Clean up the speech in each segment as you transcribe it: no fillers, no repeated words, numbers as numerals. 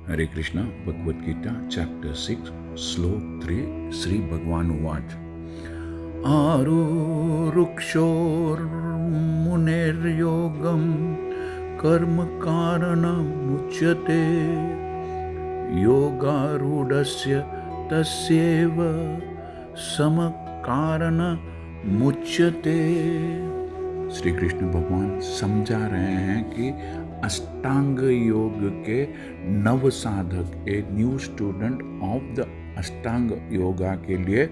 हरे Krishna Bhagavad Gita chapter 6 श्लोक 3 श्री भगवान उवाच आरुरुक्षोर्मुनेर्योगं कर्म कारणमुच्यते योगारूढस्य तस्यैव समकारणमुच्यते। श्री कृष्ण भगवान समझा रहे हैं कि अष्टांग योग के नव साधक, a new student of the अष्टांग योगा के लिए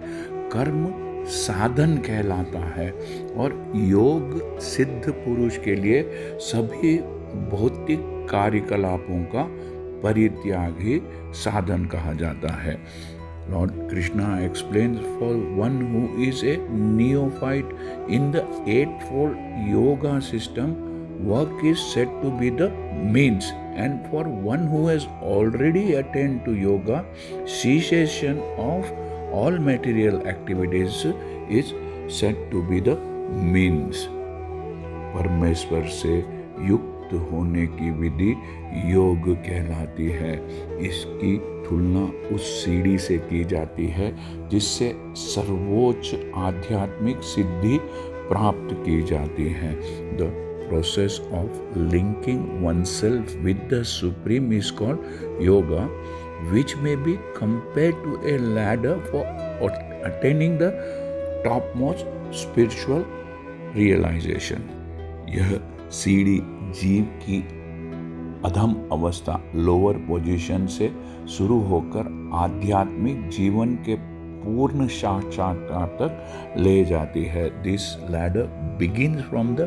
कर्म साधन कहलाता है और योग सिद्ध पुरुष के लिए सभी भौतिक कार्यकलापों का परित्याग ही साधन कहा जाता है। Lord Krishna explains, for one who is a neophyte in the eightfold yoga system, work is said to be the means, and for one who has already attained to yoga, cessation of all material activities is said to be the means. परमेश्वर से युक्त होने की विधि योग कहलाती है। इसकी तुलना उस सीढ़ी से की जाती है जिससे सर्वोच्च आध्यात्मिक सिद्धि प्राप्त की जाती है। The process of linking oneself with the supreme is called yoga, which may be compared to a ladder for attaining the topmost spiritual realization. यह सीढ़ी जीव की अधम अवस्था, लोअर पोजीशन से शुरू होकर आध्यात्मिक जीवन के पूर्ण साक्षात्कार तक ले जाती है। This ladder begins from the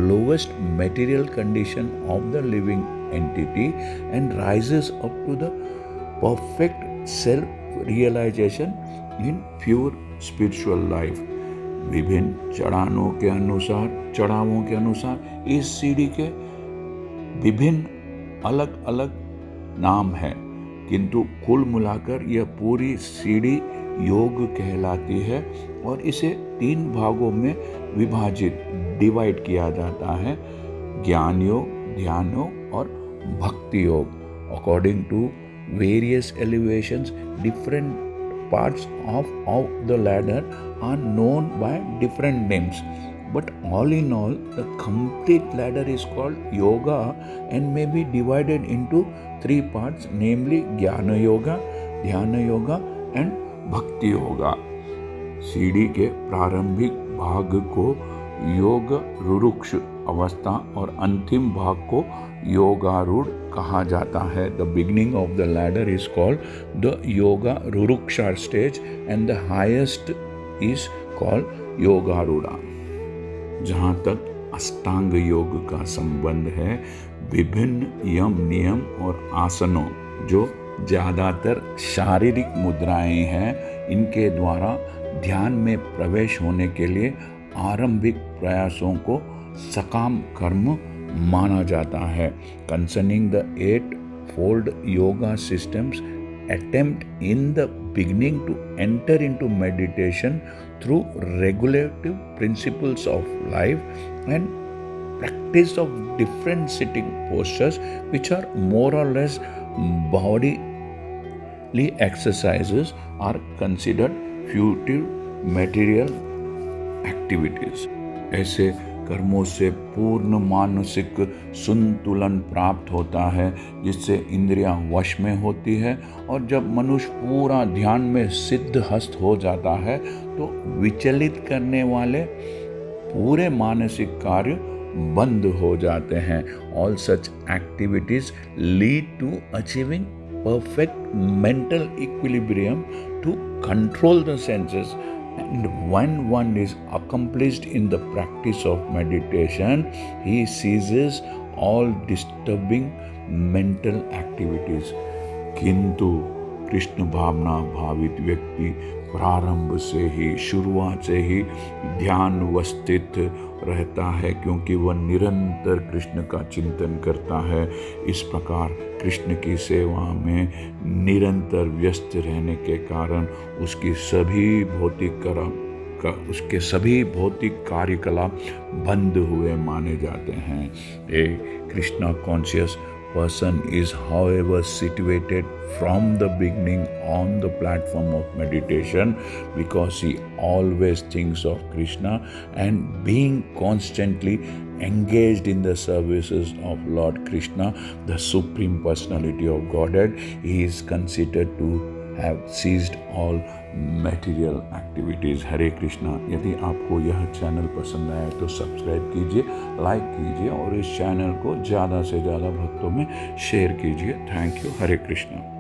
lowest material condition of the living entity and rises up to the perfect self realization in pure spiritual life. विभिन्न चढ़ावों के अनुसार इस सीढ़ी के विभिन्न अलग अलग नाम है, किंतु कुल मिलाकर यह पूरी सीढ़ी योग कहलाती है और इसे 3 भागों में डिवाइड किया जाता है: ज्ञान योग, ध्यान योग और भक्ति योग। According to various elevations, different parts of the ladder are known by different names, but all in all the complete ladder is called yoga and may be divided into 3 parts, namely jnana yoga, dhyana yoga and bhakti yoga. सीढ़ी के प्रारंभिक भाग को योग रुरुक्ष अवस्था और अंतिम भाग को योगारूढ़ कहा जाता है। The beginning of the ladder is called the yoga rurukshu stage and the highest is called yogarudha. जहाँ तक अष्टांग योग का संबंध है, विभिन्न यम, नियम और आसनों, जो ज़्यादातर शारीरिक मुद्राएं हैं, इनके द्वारा ध्यान में प्रवेश होने के लिए आरंभिक प्रयासों को सकाम कर्म माना जाता है। Concerning the 8-fold yoga systems, attempt in the beginning to enter into meditation through regulative principles of life and practice of different sitting postures, which are more or less bodily exercises, are considered futile material activities. ऐसे कर्मों से पूर्ण मानसिक संतुलन प्राप्त होता है, जिससे इंद्रियां वश में होती है, और जब मनुष्य पूरा ध्यान में सिद्ध हस्त हो जाता है तो विचलित करने वाले पूरे मानसिक कार्य बंद हो जाते हैं। All such activities lead to achieving perfect mental equilibrium to control the senses, and when one is accomplished in the practice of meditation, he ceases all disturbing mental activities. किंतु कृष्ण भावना भावित व्यक्ति प्रारंभ से ही, शुरुआत से ही ध्यान वस्थित रहता है, क्योंकि वह निरंतर कृष्ण का चिंतन करता है। इस प्रकार कृष्ण की सेवा में निरंतर व्यस्त रहने के कारण उसके सभी भौतिक कार्यकलाप बंद हुए माने जाते हैं। A Krishna conscious person is however situated from the beginning on the platform of meditation, because he always thinks of Krishna and being constantly engaged in the services of Lord Krishna, the Supreme Personality of Godhead, he is considered to have ceased all material activities. हरे कृष्णा। यदि आपको यह channel पसंद आया तो subscribe कीजिए, like कीजिए और इस चैनल को ज़्यादा से ज़्यादा भक्तों में शेयर कीजिए। Thank you. हरे कृष्णा।